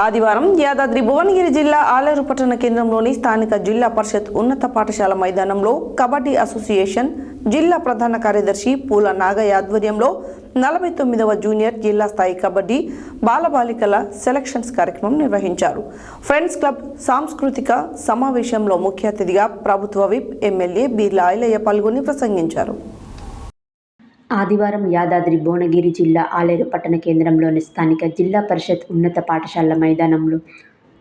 ఆదివారం యాదాద్రి భువనగిరి జిల్లా ఆలేరు పట్టణ కేంద్రంలోని స్థానిక జిల్లా పరిషత్ ఉన్నత పాఠశాల మైదానంలో కబడ్డీ అసోసియేషన్ జిల్లా ప్రధాన కార్యదర్శి పూల నాగయ్య ఆధ్వర్యంలో 49వ జూనియర్ జిల్లా స్థాయి కబడ్డీ బాలబాలికల సెలక్షన్స్ కార్యక్రమం నిర్వహించారు. ఫ్రెండ్స్ క్లబ్ సాంస్కృతిక సమావేశంలో ముఖ్య అతిథిగా ప్రభుత్వ విప్ ఎమ్మెల్యే బీర్ల ఐలయ్య పాల్గొని ప్రసంగించారు. ఆదివారం యాదాద్రి భువనగిరి జిల్లా ఆలేరు పట్టణ కేంద్రంలోని స్థానిక జిల్లా పరిషత్ ఉన్నత పాఠశాల మైదానంలో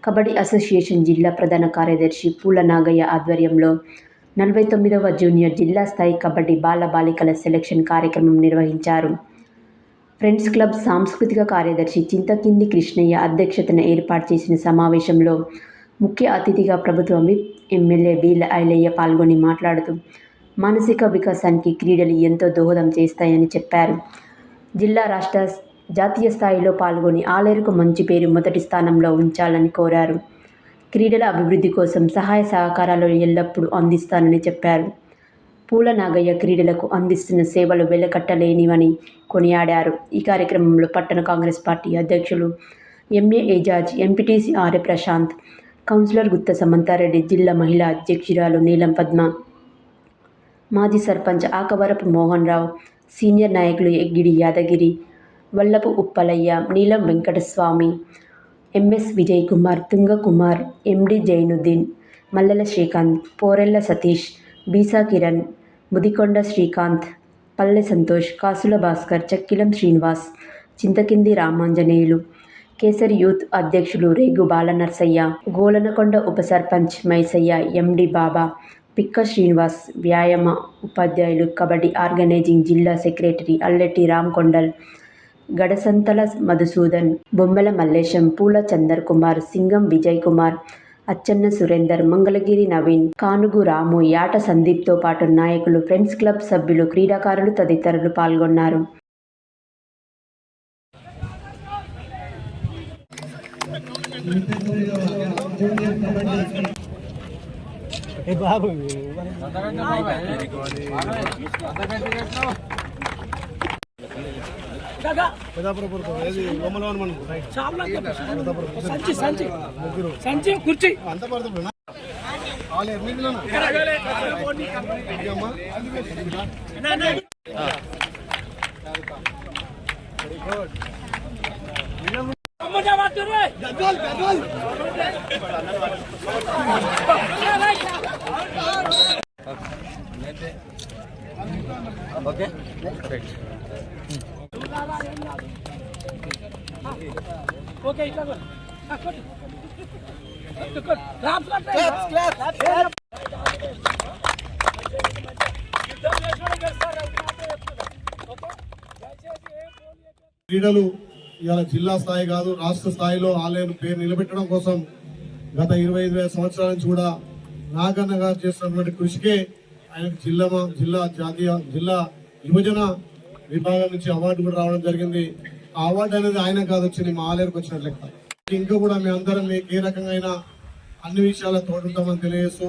కబడ్డీ అసోసియేషన్ జిల్లా ప్రధాన కార్యదర్శి పూల నాగయ్య ఆధ్వర్యంలో 49వ జూనియర్ జిల్లా స్థాయి కబడ్డీ బాలబాలికల సెలక్షన్ కార్యక్రమం నిర్వహించారు. ఫ్రెండ్స్ క్లబ్ సాంస్కృతిక కార్యదర్శి చింతకింది కృష్ణయ్య అధ్యక్షతన ఏర్పాటు చేసిన సమావేశంలో ముఖ్య అతిథిగా ప్రభుత్వ విప్ ఎమ్మెల్యే బీర్ల ఐలయ్య పాల్గొని మాట్లాడుతూ మానసిక వికాసానికి క్రీడలు ఎంతో దోహదం చేస్తాయని చెప్పారు. జిల్లా రాష్ట్ర జాతీయ స్థాయిలో పాల్గొని ఆలేరుకు మంచి పేరు మొదటి స్థానంలో ఉంచాలని కోరారు. క్రీడల అభివృద్ధి కోసం సహాయ సహకారాలు ఎల్లప్పుడూ అందిస్తానని చెప్పారు. పూల నాగయ్య క్రీడలకు అందిస్తున్న సేవలు వెలకట్టలేనివని కొనియాడారు. ఈ కార్యక్రమంలో పట్టణ కాంగ్రెస్ పార్టీ అధ్యక్షులు ఎంఏ ఏజాజ్, ఎంపీటీసీ ఆర్య ప్రశాంత్, కౌన్సిలర్ గుత్త సమంతారెడ్డి, జిల్లా మహిళా అధ్యక్షురాలు నీలం పద్మ, మాజీ సర్పంచ్ ఆకవరపు మోహన్ రావు, సీనియర్ నాయకులు ఎగ్గిడి యాదగిరి, వల్లపు ఉప్పలయ్య, నీలం వెంకటస్వామి, ఎంఎస్ విజయ్ కుమార్, తుంగ కుమార్, ఎండి జైనుద్దీన్, మల్లెల శ్రీకాంత్, పోరెల్ల సతీష్, బీసా కిరణ్, ముదికొండ శ్రీకాంత్, పల్లె సంతోష్, కాసుల భాస్కర్, చక్కిలం శ్రీనివాస్, చింతకింది రామాంజనేయులు, కేసరి యూత్ అధ్యక్షులు రేగు బాలనర్సయ్య, గోలనకొండ ఉప సర్పంచ్ మైసయ్య, ఎండి బాబా, పిక్క శ్రీనివాస్, వ్యాయామ ఉపాధ్యాయులు, కబడ్డీ ఆర్గనైజింగ్ జిల్లా సెక్రటరీ అల్లెట్టి రామ్కొండల్, గడసంతల మధుసూదన్, బొమ్మల మల్లేశం, పూల చందర్ కుమార్, సింగం విజయ్ కుమార్, అచ్చన్న సురేందర్, మంగళగిరి నవీన్, కానుగు రాము, యాట సందీప్తో పాటు నాయకులు, ఫ్రెండ్స్ క్లబ్ సభ్యులు, క్రీడాకారులు తదితరులు పాల్గొన్నారు. బాబు సంచి కుర్చీ అంత పడుతుంది. ఓకే ఓకే ఇట్లా క్రీడలు ఇవాళ జిల్లా స్థాయి కాదు, రాష్ట్ర స్థాయిలో ఆలేరు పేరు నిలబెట్టడం కోసం గత 25 సంవత్సరాల నుంచి కూడా నాగన్న గారు చేస్తున్నటువంటి కృషికే ఆయనకు జిల్లా యువజన విభాగం నుంచి అవార్డు కూడా రావడం జరిగింది. ఆ అవార్డు అనేది ఆయన కాదు వచ్చింది, మా ఆలేరుకు వచ్చిన లెక్క. ఇంకా కూడా మీ అందరం మీకు ఏ రకంగా అన్ని విషయాల తోడుంటామని తెలియజేస్తూ,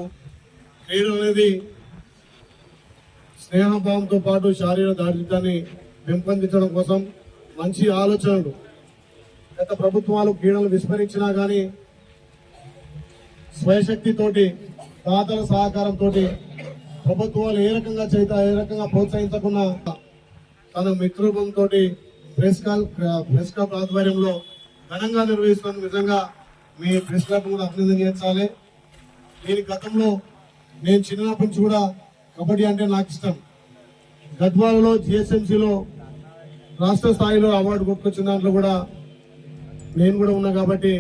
క్రీడలు అనేది స్నేహభావంతో పాటు శారీరక దారిద్ర్యాన్ని పెంపొందించడం కోసం మంచి ఆలోచనలు గత ప్రభుత్వాలు క్రీడలు విస్మరించినా కానీ స్వయశక్తితోటి, దాతల సహకారంతో ప్రభుత్వాలు ఏ రకంగా ప్రోత్సహించకుండా తన మిత్రబృందంతో ప్రెస్ క్లబ్ ఆధ్వర్యంలో ఘనంగా నిర్వహిస్తున్న నిజంగా మీ ప్రెస్ క్లబ్ కూడా అభినందించాలి. దీని గతంలో నేను చిన్నప్పటి నుంచి కూడా కబడ్డీ అంటే నాకు ఇష్టం. గద్వాలలో జిఎస్ఎంసీలో రాష్ట్ర స్థాయిలో అవార్డు కొట్టుకొచ్చిన దాంట్లో కూడా నేను కూడా ఉన్నా కాబట్టి,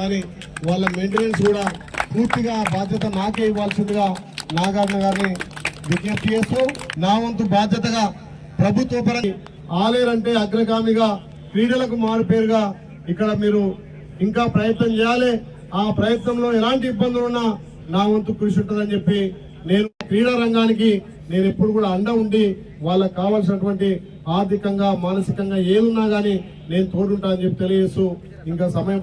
కానీ వాళ్ళ మెయింటెనెన్స్ కూడా పూర్తిగా బాధ్యత నాకే ఇవ్వాల్సిందిగా నాగార్జున గారిని విజ్ఞప్తి చేస్తూ, నా వంతు బాధ్యతగా ప్రభుత్వ పరంగా ఆలేరు అంటే అగ్రగామిగా క్రీడలకు మారుపేరుగా ఇక్కడ మీరు ఇంకా ప్రయత్నం చేయాలి. ఆ ప్రయత్నంలో ఎలాంటి ఇబ్బందులు ఉన్నా నా వంతు కృషి ఉంటుందని చెప్పి నేను క్రీడా రంగానికి నేను ఎప్పుడు కూడా అండ ఉండి వాళ్ళకు కావాల్సినటువంటి ఆర్థికంగా మానసికంగా ఏదున్నా గానీ నేను తోడుంటా అని చెప్పి తెలియజేస్తూ ఇంకా సమయం